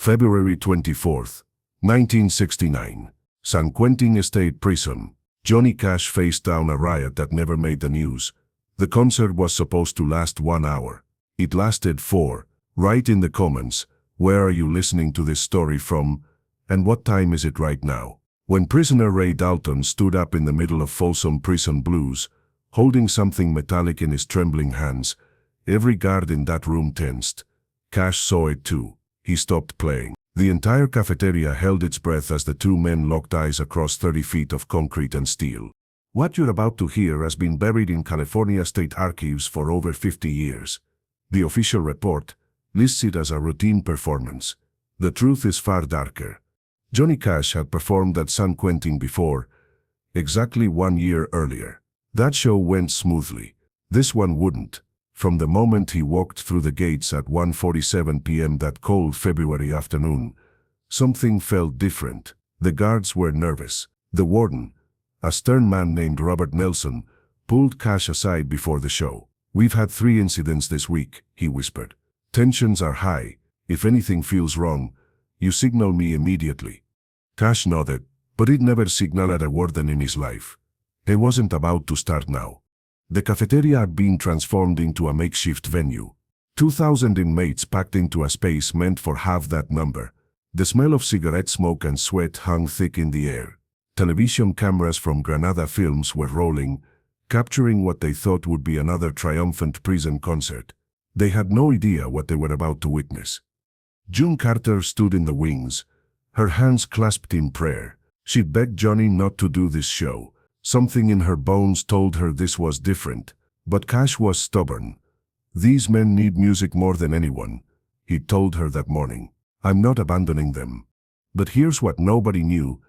February 24th, 1969. San Quentin State Prison. Johnny Cash faced down a riot that never made the news. The concert was supposed to last 1 hour. It lasted 4. Write in the comments, where are you listening to this story from, and what time is it right now? When prisoner Ray Dalton stood up in the middle of Folsom Prison Blues, holding something metallic in his trembling hands, every guard in that room tensed. Cash saw it too. He stopped playing. The entire cafeteria held its breath as the two men locked eyes across 30 feet of concrete and steel. What you're about to hear has been buried in California State Archives for over 50 years. The official report lists it as a routine performance. The truth is far darker. Johnny Cash had performed at San Quentin before, exactly 1 year earlier. That show went smoothly. This one wouldn't. From the moment he walked through the gates at 1:47 p.m. that cold February afternoon, something felt different. The guards were nervous. The warden, a stern man named Robert Nelson, pulled Cash aside before the show. "We've had 3 incidents this week," he whispered. "Tensions are high. If anything feels wrong, you signal me immediately." Cash nodded, but he'd never signaled a warden in his life. It wasn't about to start now. The cafeteria had been transformed into a makeshift venue. 2,000 inmates packed into a space meant for half that number. The smell of cigarette smoke and sweat hung thick in the air. Television cameras from Granada Films were rolling, capturing what they thought would be another triumphant prison concert. They had no idea what they were about to witness. June Carter stood in the wings, her hands clasped in prayer. She'd begged Johnny not to do this show. Something in her bones told her this was different, but Cash was stubborn. "These men need music more than anyone," he told her that morning. "I'm not abandoning them." But here's what nobody knew.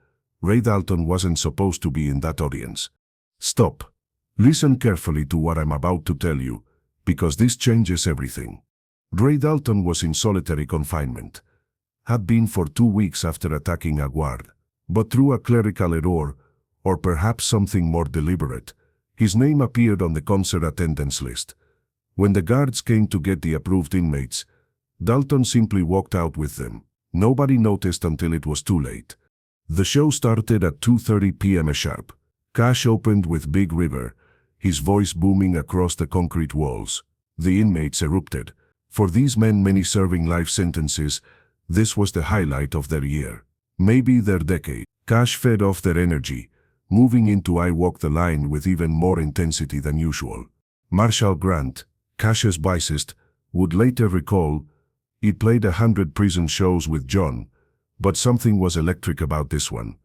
Ray Dalton wasn't supposed to be in that audience. Stop. Listen carefully to what I'm about to tell you, because this changes everything. Ray Dalton was in solitary confinement. Had been for 2 weeks after attacking a guard. But through a clerical error, or perhaps something more deliberate, his name appeared on the concert attendance list. When the guards came to get the approved inmates, Dalton simply walked out with them. Nobody noticed until it was too late. The show started at 2:30 p.m. sharp. Cash opened with Big River, his voice booming across the concrete walls. The inmates erupted. For these men, many serving life sentences, this was the highlight of their year. Maybe their decade. Cash fed off their energy, moving into I Walk the Line with even more intensity than usual. Marshall Grant, Cash's bassist, would later recall, "He played 100 prison shows with John, but something was electric about this one.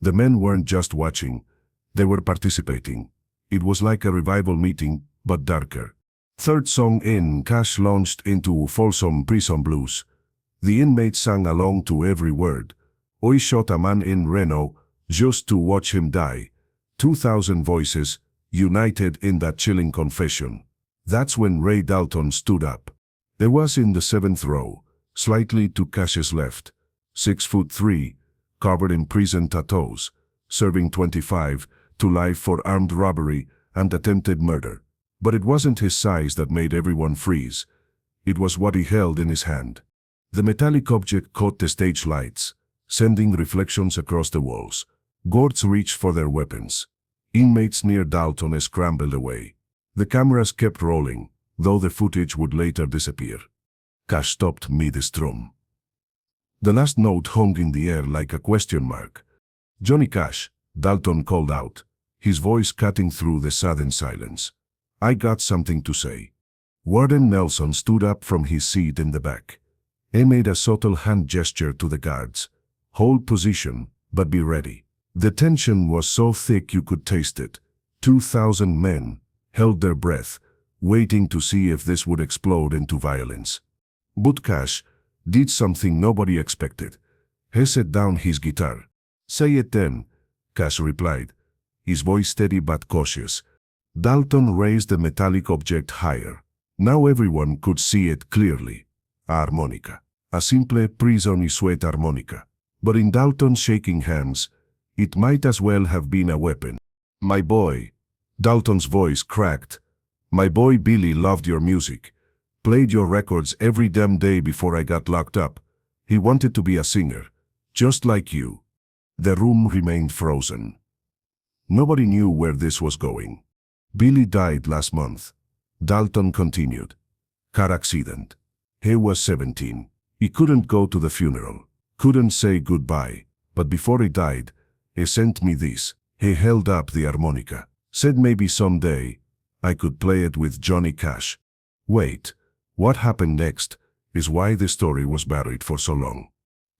The men weren't just watching, they were participating. It was like a revival meeting, but darker." Third song in, Cash launched into Folsom Prison Blues. The inmates sang along to every word. "I shot a man in Reno, just to watch him die." 2,000 voices, united in that chilling confession. That's when Ray Dalton stood up. There was in the 7th row, slightly to Cash's left, 6'3", covered in prison tattoos, serving 25 to life for armed robbery and attempted murder. But it wasn't his size that made everyone freeze. It was what he held in his hand. The metallic object caught the stage lights, sending reflections across the walls. Guards reached for their weapons. Inmates near Dalton scrambled away. The cameras kept rolling, though the footage would later disappear. Cash stopped mid-strum. The last note hung in the air like a question mark. "Johnny Cash," Dalton called out, his voice cutting through the sudden silence. "I got something to say." Warden Nelson stood up from his seat in the back. He made a subtle hand gesture to the guards. "Hold position, but be ready." The tension was so thick you could taste it. 2,000 men held their breath, waiting to see if this would explode into violence. But Cash did something nobody expected. He set down his guitar. "Say it then," Cash replied, his voice steady but cautious. Dalton raised the metallic object higher. Now everyone could see it clearly. A harmonica. A simple prison sweat harmonica. But in Dalton's shaking hands, it might as well have been a weapon. "My boy," Dalton's voice cracked. "My boy Billy loved your music. Played your records every damn day before I got locked up. He wanted to be a singer, just like you. The room remained frozen. Nobody knew where this was going. Billy died last month. Dalton continued. Car accident. He was 17. He couldn't go to the funeral, couldn't say goodbye, but before he died, he sent me this. He held up the harmonica, said maybe someday I could play it with Johnny Cash. Wait, what happened next is why the story was buried for so long.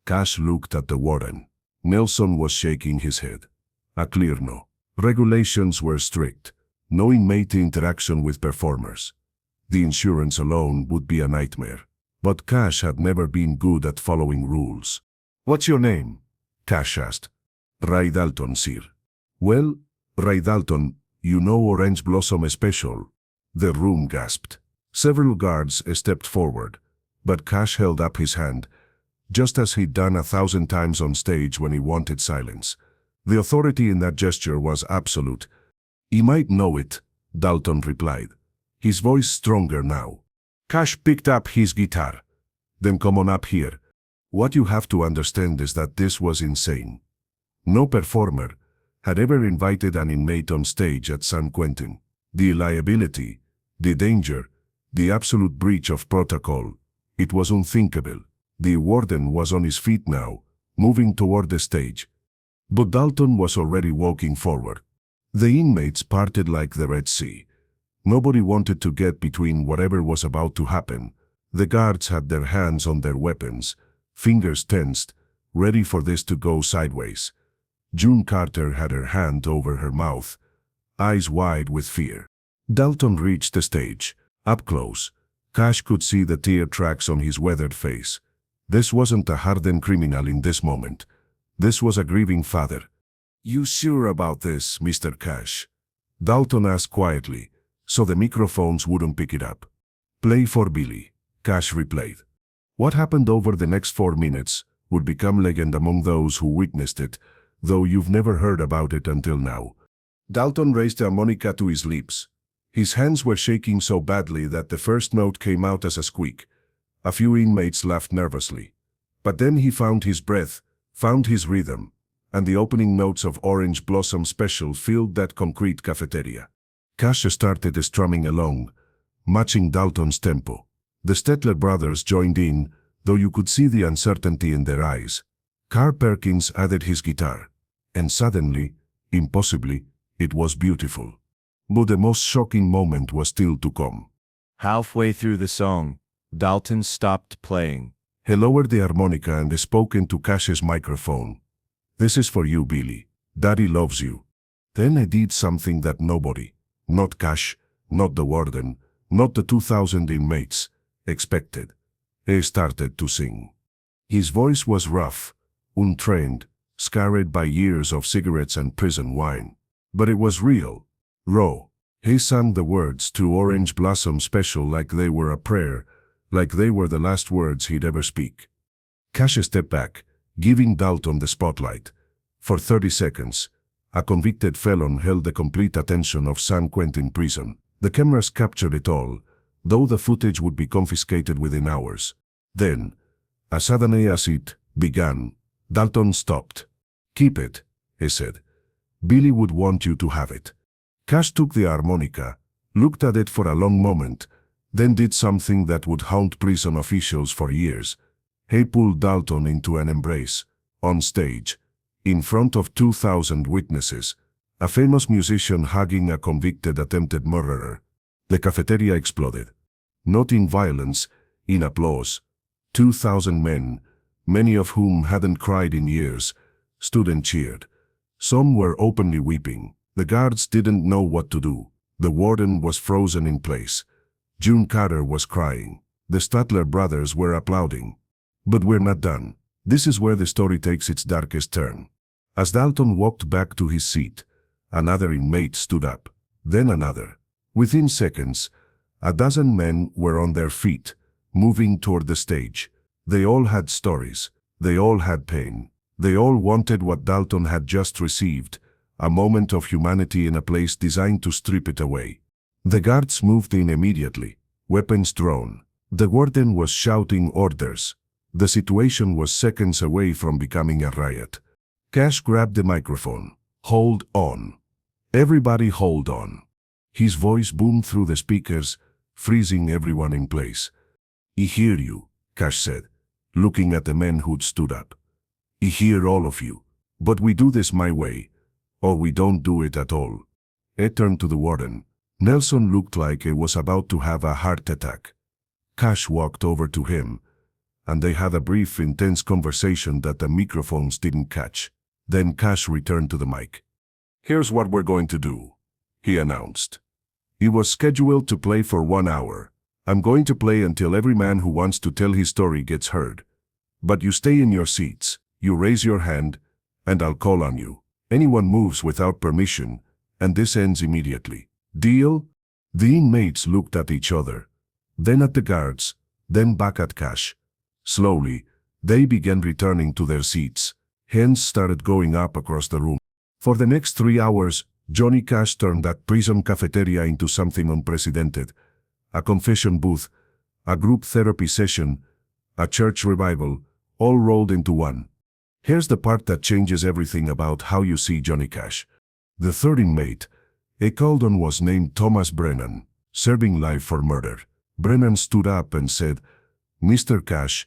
Cash looked at the warden. Nelson was shaking his head. A clear no. Regulations were strict. No inmate interaction with performers. The insurance alone would be a nightmare. But Cash had never been good at following rules. What's your name? Cash asked. Ray Dalton, sir. Well, Ray Dalton, you know Orange Blossom Special. The room gasped. Several guards stepped forward, but Cash held up his hand, just as he'd done 1,000 times on stage when he wanted silence. The authority in that gesture was absolute. He might know it, Dalton replied, his voice stronger now. Cash picked up his guitar. Then come on up here. What you have to understand is that this was insane. No performer had ever invited an inmate on stage at San Quentin. The liability, the danger, the absolute breach of protocol. It was unthinkable. The warden was on his feet now, moving toward the stage. But Dalton was already walking forward. The inmates parted like the Red Sea. Nobody wanted to get between whatever was about to happen. The guards had their hands on their weapons, fingers tensed, ready for this to go sideways. June Carter had her hand over her mouth, eyes wide with fear. Dalton reached the stage. Up close, Cash could see the tear tracks on his weathered face. This wasn't a hardened criminal in this moment. This was a grieving father. You sure about this, Mr. Cash? Dalton asked quietly, so the microphones wouldn't pick it up. Play for Billy, Cash replied. What happened over the next 4 minutes would become legend among those who witnessed it, though you've never heard about it until now. Dalton raised the harmonica to his lips. His hands were shaking so badly that the first note came out as a squeak. A few inmates laughed nervously. But then he found his breath, found his rhythm, and the opening notes of Orange Blossom Special filled that concrete cafeteria. Cash started strumming along, matching Dalton's tempo. The Stetler brothers joined in, though you could see the uncertainty in their eyes. Carl Perkins added his guitar, and suddenly, impossibly, it was beautiful. But the most shocking moment was still to come. Halfway through the song, Dalton stopped playing. He lowered the harmonica and spoke into Cash's microphone. This is for you, Billy. Daddy loves you. Then he did something that nobody, not Cash, not the warden, not the 2,000 inmates, expected. He started to sing. His voice was rough, untrained, scarred by years of cigarettes and prison wine. But it was real, raw. He sang the words to Orange Blossom Special like they were a prayer, like they were the last words he'd ever speak. Cash stepped back, giving Dalton the spotlight. For 30 seconds, a convicted felon held the complete attention of San Quentin prison. The cameras captured it all, though the footage would be confiscated within hours. Then, as suddenly as it began, Dalton stopped. Keep it, he said. Billy would want you to have it. Cash took the harmonica, looked at it for a long moment, then did something that would haunt prison officials for years. He pulled Dalton into an embrace, on stage, in front of 2,000 witnesses, a famous musician hugging a convicted attempted murderer. The cafeteria exploded. Not in violence, in applause. 2,000 men, many of whom hadn't cried in years, stood and cheered. Some were openly weeping. The guards didn't know what to do. The warden was frozen in place. June Carter was crying. The Statler brothers were applauding. But we're not done. This is where the story takes its darkest turn. As Dalton walked back to his seat, another inmate stood up, then another. Within seconds, a dozen men were on their feet, moving toward the stage. They all had stories. They all had pain. They all wanted what Dalton had just received, a moment of humanity in a place designed to strip it away. The guards moved in immediately, weapons drawn. The warden was shouting orders. The situation was seconds away from becoming a riot. Cash grabbed the microphone. "Hold on. Everybody hold on." His voice boomed through the speakers, freezing everyone in place. "I hear you," Cash said, looking at the men who'd stood up. "I hear all of you. But we do this my way, or we don't do it at all." He turned to the warden. Nelson looked like he was about to have a heart attack. Cash walked over to him, and they had a brief, intense conversation that the microphones didn't catch. Then Cash returned to the mic. "Here's what we're going to do," he announced. "He was scheduled to play for 1 hour. I'm going to play until every man who wants to tell his story gets heard. But you stay in your seats, you raise your hand, and I'll call on you. Anyone moves without permission, and this ends immediately. Deal?" The inmates looked at each other, then at the guards, then back at Cash. Slowly, they began returning to their seats. Hands started going up across the room. For the next 3 hours, Johnny Cash turned that prison cafeteria into something unprecedented. A confession booth, a group therapy session, a church revival, all rolled into one. Here's the part that changes everything about how you see Johnny Cash. The third inmate, a Caldon, was named Thomas Brennan, serving life for murder. Brennan stood up and said, "Mr. Cash,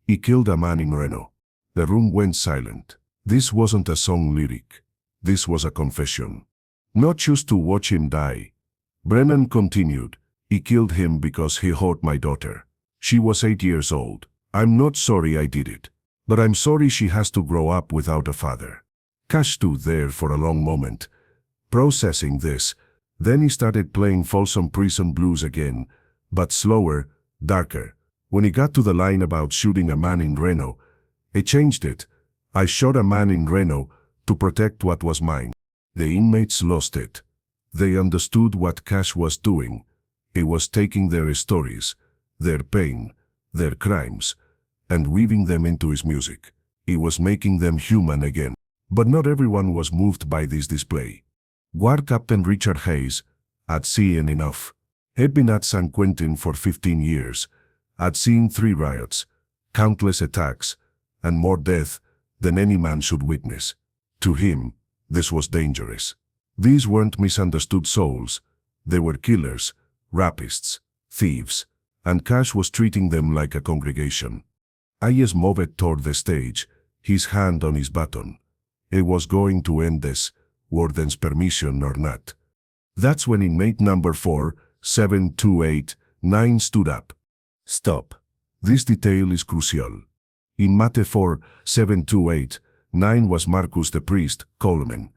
he killed a man in Reno." The room went silent. This wasn't a song lyric. This was a confession. "Not just to watch him die." Brennan continued, "He killed him because he hurt my daughter. She was 8 years old. I'm not sorry I did it, but I'm sorry she has to grow up without a father." Cash stood there for a long moment, processing this. Then he started playing Folsom Prison Blues again, but slower, darker. When he got to the line about shooting a man in Reno, he changed it. "I shot a man in Reno to protect what was mine." The inmates lost it. They understood what Cash was doing. He was taking their stories, their pain, their crimes, and weaving them into his music. He was making them human again. But not everyone was moved by this display. Guard Captain Richard Hayes had seen enough. He'd been at San Quentin for 15 years, had seen 3 riots, countless attacks, and more death than any man should witness. To him, this was dangerous. These weren't misunderstood souls. They were killers, rapists, thieves, and Cash was treating them like a congregation. Hayes moved toward the stage, his hand on his baton. He was going to end this, warden's permission or not. That's when inmate number 47289 stood up. "Stop. This detail is crucial." Inmate 47289 was Marcus the priest, Coleman.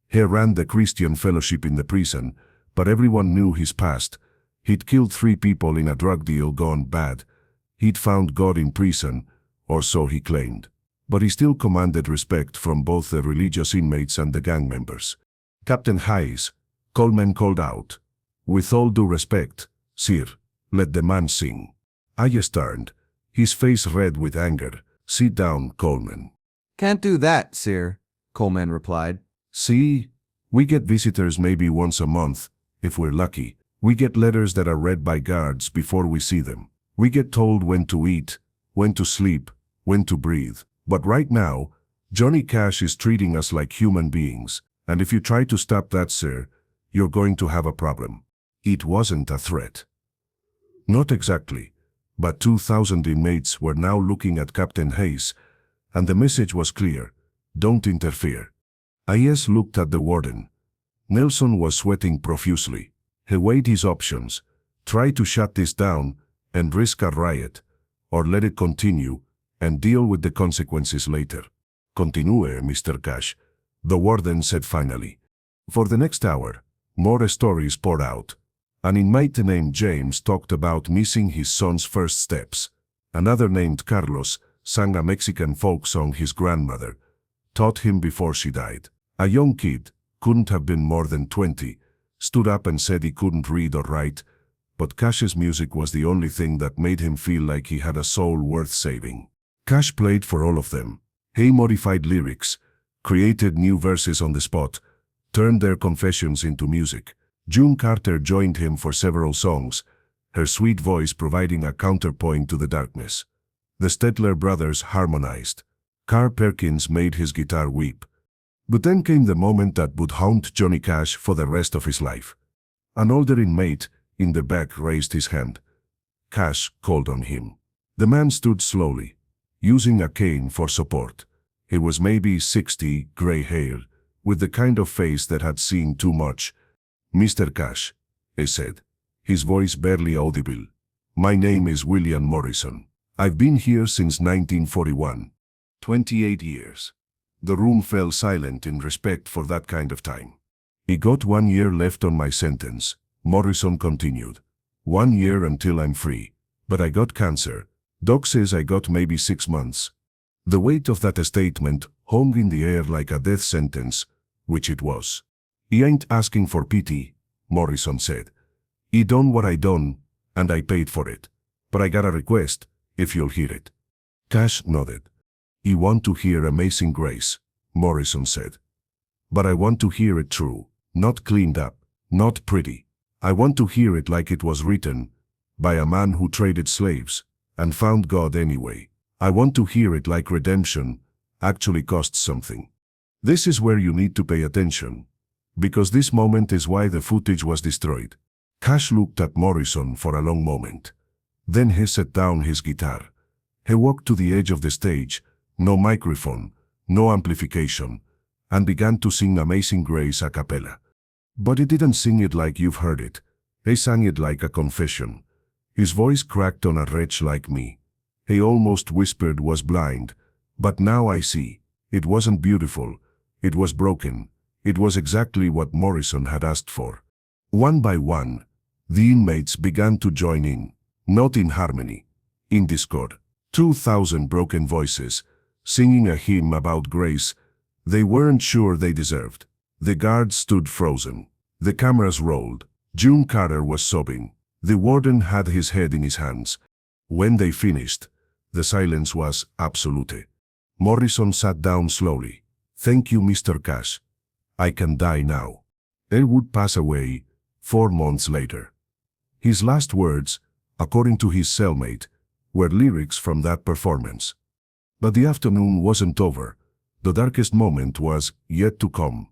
He ran the Christian fellowship in the prison, but everyone knew his past. He'd killed 3 people in a drug deal gone bad. He'd found God in prison, or so he claimed. But he still commanded respect from both the religious inmates and the gang members. "Captain Hayes," Coleman called out. "With all due respect, sir, let the man sing." Hayes turned, his face red with anger. "Sit down, Coleman." "Can't do that, sir," Coleman replied. "See, we get visitors maybe once a month, if we're lucky. We get letters that are read by guards before we see them. We get told when to eat, when to sleep, when to breathe. But right now, Johnny Cash is treating us like human beings, and if you try to stop that, sir, you're going to have a problem." It wasn't a threat. Not exactly, but 2,000 inmates were now looking at Captain Hayes, and the message was clear: don't interfere. Hayes looked at the warden. Nelson was sweating profusely. He weighed his options: try to shut this down and risk a riot, or let it continue and deal with the consequences later. "Continue, Mr. Cash," the warden said finally. For the next hour, more stories poured out. An inmate named James talked about missing his son's first steps. Another named Carlos sang a Mexican folk song his grandmother taught him before she died. A young kid, couldn't have been more than 20, stood up and said he couldn't read or write, but Cash's music was the only thing that made him feel like he had a soul worth saving. Cash played for all of them. He modified lyrics, created new verses on the spot, turned their confessions into music. June Carter joined him for several songs, her sweet voice providing a counterpoint to the darkness. The Stettler brothers harmonized. Carl Perkins made his guitar weep. But then came the moment that would haunt Johnny Cash for the rest of his life. An older inmate in the back raised his hand. Cash called on him. The man stood slowly, using a cane for support. He was maybe 60, gray-haired, with the kind of face that had seen too much. "Mr. Cash," he said, his voice barely audible. "My name is William Morrison. I've been here since 1941. 28 years. The room fell silent in respect for that kind of time. "I got 1 year left on my sentence," Morrison continued. "1 year until I'm free. But I got cancer. Doc says I got maybe 6 months." The weight of that statement hung in the air like a death sentence, which it was. "I ain't asking for pity," Morrison said. "I done what I done, and I paid for it. But I got a request, if you'll hear it." Cash nodded. "I want to hear Amazing Grace," Morrison said. "But I want to hear it true, not cleaned up, not pretty. I want to hear it like it was written by a man who traded slaves and found God anyway. I want to hear it like redemption actually costs something. This is where you need to pay attention, because this moment is why the footage was destroyed." Cash looked at Morrison for a long moment. Then he set down his guitar. He walked to the edge of the stage, no microphone, no amplification, and began to sing Amazing Grace a cappella. But he didn't sing it like you've heard it. He sang it like a confession. His voice cracked on "A wretch like me." He almost whispered "was blind, but now I see." It wasn't beautiful. It was broken. It was exactly what Morrison had asked for. One by one, the inmates began to join in, not in harmony, in discord. 2,000 broken voices, singing a hymn about grace they weren't sure they deserved. The guards stood frozen. The cameras rolled. June Carter was sobbing. The warden had his head in his hands. When they finished, the silence was absolute. Morrison sat down slowly. "Thank you, Mr. Cash. I can die now." It would pass away 4 months later. His last words, according to his cellmate, were lyrics from that performance. But the afternoon wasn't over. The darkest moment was yet to come.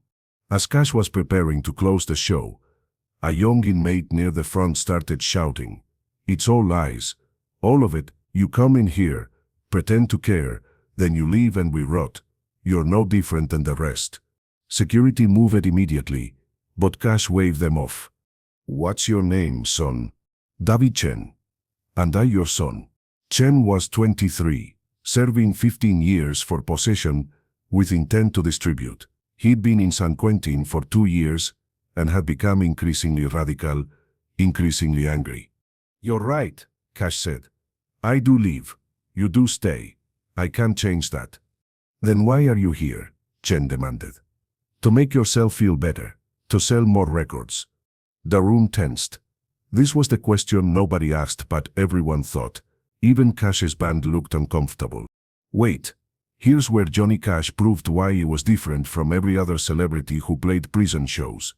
As Cash was preparing to close the show, a young inmate near the front started shouting, "It's all lies. All of it. You come in here, pretend to care, then you leave and we rot. You're no different than the rest." Security moved immediately, but Cash waved them off. "What's your name, son?" "David Chen." "And I your son." Chen was 23, serving 15 years for possession with intent to distribute. He'd been in San Quentin for 2 years and had become increasingly radical, increasingly angry. "You're right," Cash said. "I do leave. You do stay. I can't change that." "Then why are you here?" Chen demanded. "To make yourself feel better. To sell more records." The room tensed. This was the question nobody asked, but everyone thought. Even Cash's band looked uncomfortable. Wait. Here's where Johnny Cash proved why he was different from every other celebrity who played prison shows.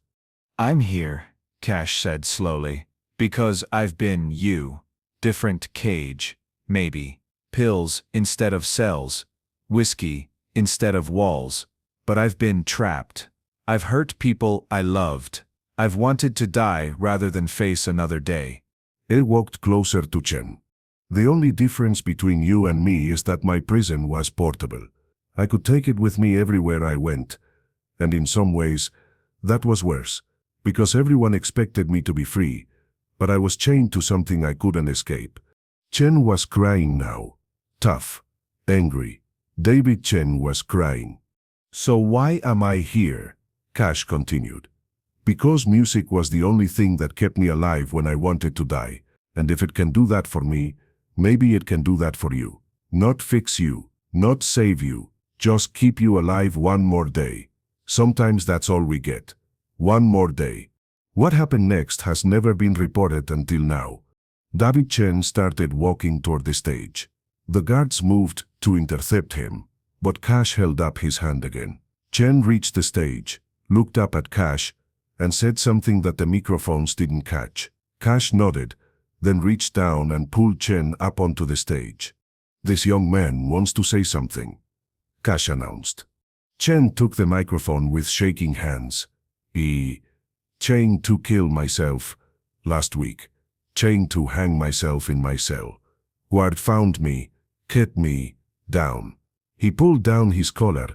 "I'm here," Cash said slowly, "because I've been you. Different cage, maybe. Pills instead of cells. Whiskey instead of walls. But I've been trapped. I've hurt people I loved. I've wanted to die rather than face another day." He walked closer to Chen. "The only difference between you and me is that my prison was portable. I could take it with me everywhere I went. And in some ways, that was worse, because everyone expected me to be free, but I was chained to something I couldn't escape." Chen was crying now. Tough. Angry. David Chen was crying. "So why am I here?" Cash continued. "Because music was the only thing that kept me alive when I wanted to die, and if it can do that for me, maybe it can do that for you. Not fix you, not save you, just keep you alive one more day. Sometimes that's all we get. One more day." What happened next has never been reported until now. David Chen started walking toward the stage. The guards moved to intercept him, but Cash held up his hand again. Chen reached the stage, looked up at Cash, and said something that the microphones didn't catch. Cash nodded, then reached down and pulled Chen up onto the stage. "This young man wants to say something," Cash announced. Chen took the microphone with shaking hands. Chained to kill myself last week. Chained to hang myself in my cell. Ward found me, kept me down. He pulled down his collar,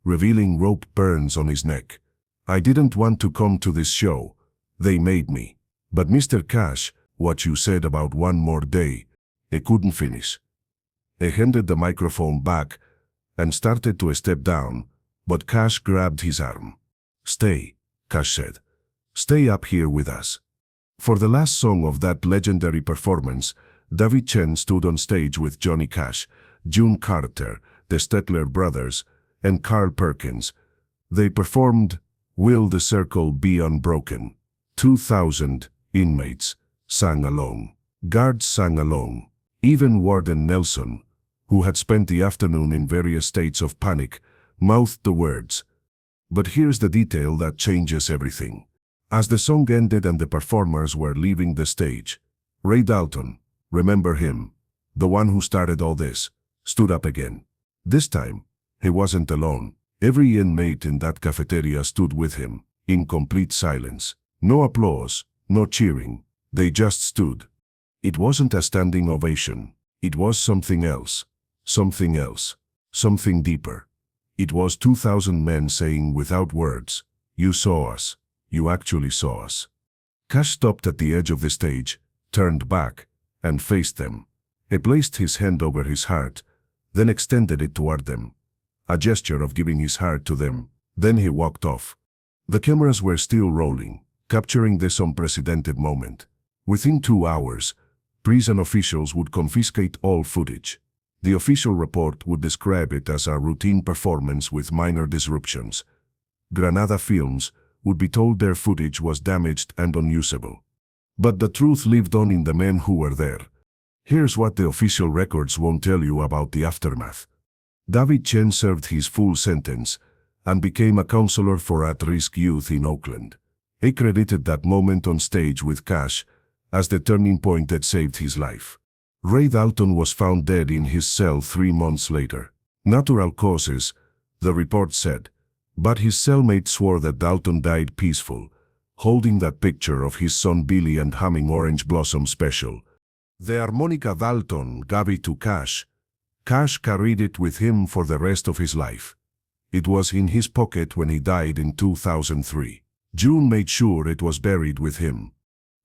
revealing rope burns on his neck. "I didn't want to come to this show. They made me. But Mr. Cash, what you said about one more day, I couldn't finish." He handed the microphone back and started to step down, but Cash grabbed his arm. "Stay," Cash said. "Stay up here with us." For the last song of that legendary performance, David Chen stood on stage with Johnny Cash, June Carter, the Stetler brothers, and Carl Perkins. They performed "Will the Circle Be Unbroken?" 2,000 inmates sang along. Guards sang along. Even Warden Nelson, who had spent the afternoon in various states of panic, mouthed the words. But here's the detail that changes everything. As the song ended and the performers were leaving the stage, Ray Dalton, remember him, the one who started all this, stood up again. This time, he wasn't alone. Every inmate in that cafeteria stood with him, in complete silence. No applause, no cheering. They just stood. It wasn't a standing ovation. It was something else. Something else. Something deeper. It was 2,000 men saying without words, "You saw us. You actually saw us." Cash stopped at the edge of the stage, turned back, and faced them. He placed his hand over his heart, then extended it toward them. A gesture of giving his heart to them. Then he walked off. The cameras were still rolling, capturing this unprecedented moment. Within 2 hours, prison officials would confiscate all footage. The official report would describe it as a routine performance with minor disruptions. Granada Films would be told their footage was damaged and unusable. But the truth lived on in the men who were there. Here's what the official records won't tell you about the aftermath. David Chen served his full sentence and became a counselor for at-risk youth in Oakland. He credited that moment on stage with Cash as the turning point that saved his life. Ray Dalton was found dead in his cell 3 months later. Natural causes, the report said. But his cellmate swore that Dalton died peaceful, holding that picture of his son Billy and humming Orange Blossom Special. The harmonica Dalton gave it to Cash. Cash carried it with him for the rest of his life. It was in his pocket when he died in 2003. June made sure it was buried with him.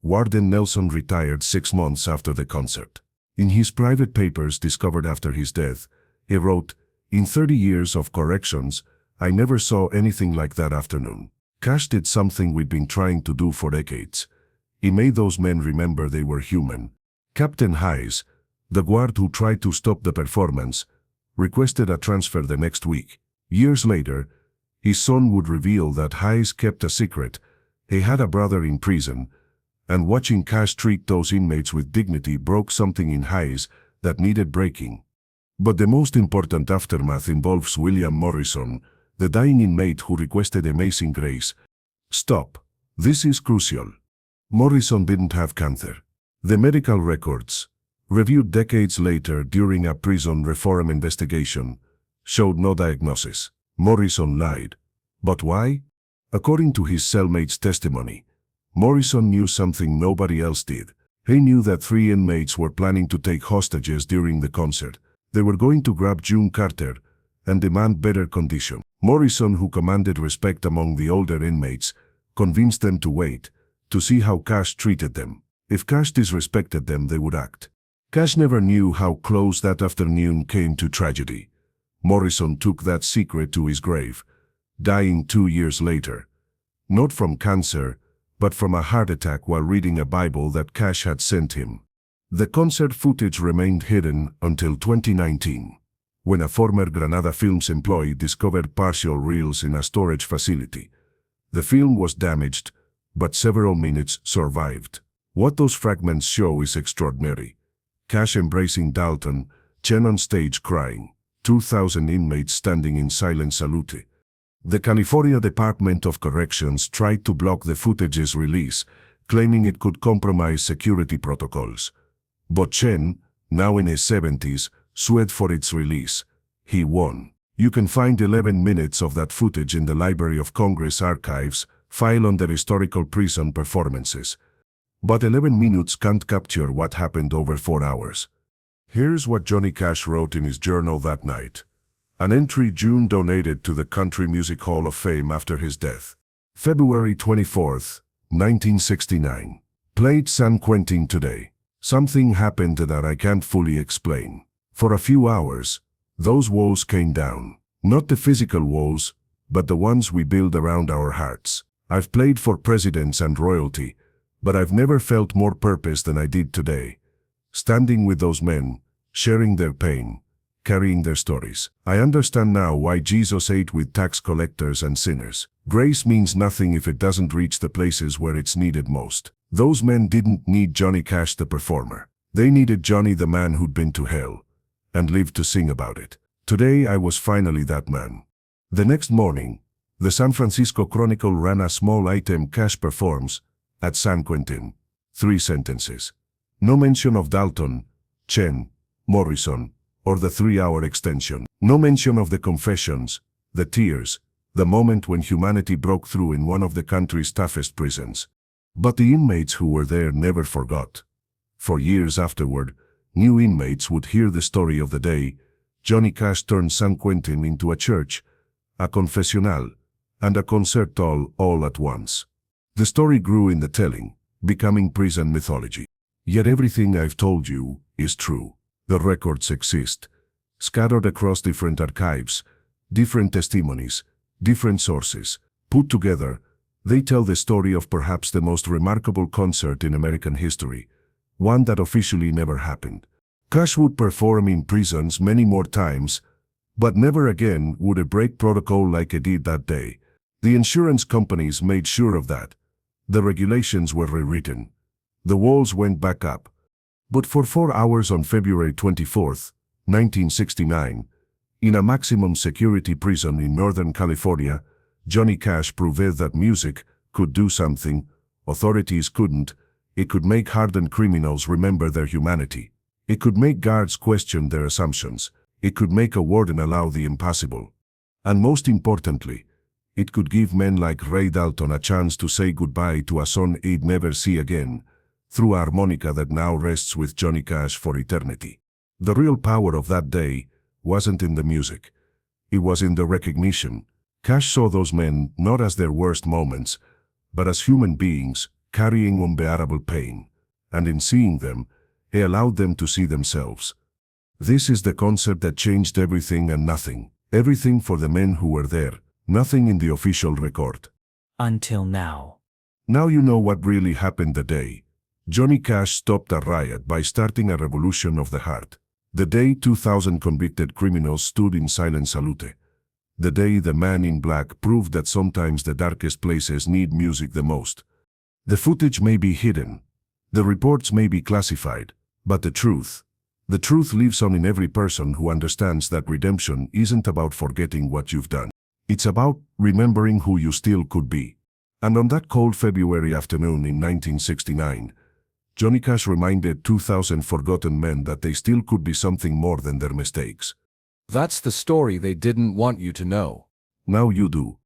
Warden Nelson retired 6 months after the concert. In his private papers discovered after his death, he wrote, "In 30 years of corrections, I never saw anything like that afternoon." Cash did something we'd been trying to do for decades. He made those men remember they were human. Captain Hayes, the guard who tried to stop the performance, requested a transfer the next week. Years later, his son would reveal that Hayes kept a secret. He had a brother in prison, and watching Cash treat those inmates with dignity broke something in Hayes that needed breaking. But the most important aftermath involves William Morrison, the dying inmate who requested Amazing Grace. Stop. This is crucial. Morrison didn't have cancer. The medical records, reviewed decades later during a prison reform investigation, showed no diagnosis. Morrison lied. But why? According to his cellmate's testimony, Morrison knew something nobody else did. He knew that 3 inmates were planning to take hostages during the concert. They were going to grab June Carter and demand better conditions. Morrison, who commanded respect among the older inmates, convinced them to wait, to see how Cash treated them. If Cash disrespected them, they would act. Cash never knew how close that afternoon came to tragedy. Morrison took that secret to his grave, dying 2 years later. Not from cancer, but from a heart attack while reading a Bible that Cash had sent him. The concert footage remained hidden until 2019, when a former Granada Films employee discovered partial reels in a storage facility. The film was damaged, but several minutes survived. What those fragments show is extraordinary. Cash embracing Dalton, Chen on stage crying, 2,000 inmates standing in silent salute. The California Department of Corrections tried to block the footage's release, claiming it could compromise security protocols. But Chen, now in his 70s, sweat for its release. He won. You can find 11 minutes of that footage in the Library of Congress archives, file under historical prison performances. But 11 minutes can't capture what happened over 4 hours. Here's what Johnny Cash wrote in his journal that night. An entry June donated to the Country Music Hall of Fame after his death. February 24th, 1969. Played San Quentin today. Something happened that I can't fully explain. For a few hours, those walls came down. Not the physical walls, but the ones we build around our hearts. I've played for presidents and royalty, but I've never felt more purpose than I did today. Standing with those men, sharing their pain, carrying their stories. I understand now why Jesus ate with tax collectors and sinners. Grace means nothing if it doesn't reach the places where it's needed most. Those men didn't need Johnny Cash the performer. They needed Johnny the man who'd been to hell and lived to sing about it. Today I was finally that man. The next morning, the San Francisco Chronicle ran a small item Cash performs at San Quentin. 3 sentences. No mention of Dalton, Chen, Morrison, or the 3-hour extension. No mention of the confessions, the tears, the moment when humanity broke through in one of the country's toughest prisons. But the inmates who were there never forgot. For years afterward, new inmates would hear the story of the day Johnny Cash turned San Quentin into a church, a confessional, and a concert all at once. The story grew in the telling, becoming prison mythology. Yet everything I've told you is true. The records exist, scattered across different archives, different testimonies, different sources. Put together, they tell the story of perhaps the most remarkable concert in American history, one that officially never happened. Cash would perform in prisons many more times, but never again would it break protocol like it did that day. The insurance companies made sure of that. The regulations were rewritten. The walls went back up. But for 4 hours on February 24th, 1969, in a maximum security prison in Northern California, Johnny Cash proved that music could do something authorities couldn't. It could make hardened criminals remember their humanity. It could make guards question their assumptions. It could make a warden allow the impossible. And most importantly, it could give men like Ray Dalton a chance to say goodbye to a son he'd never see again, through a harmonica that now rests with Johnny Cash for eternity. The real power of that day wasn't in the music. It was in the recognition. Cash saw those men not as their worst moments, but as human beings carrying unbearable pain. And in seeing them, he allowed them to see themselves. This is the concert that changed everything and nothing. Everything for the men who were there, nothing in the official record. Until now. Now you know what really happened the day Johnny Cash stopped a riot by starting a revolution of the heart. The day 2,000 convicted criminals stood in silent salute. The day the man in black proved that sometimes the darkest places need music the most. The footage may be hidden. The reports may be classified. But the truth lives on in every person who understands that redemption isn't about forgetting what you've done. It's about remembering who you still could be. And on that cold February afternoon in 1969, Johnny Cash reminded 2,000 forgotten men that they still could be something more than their mistakes. That's the story they didn't want you to know. Now you do.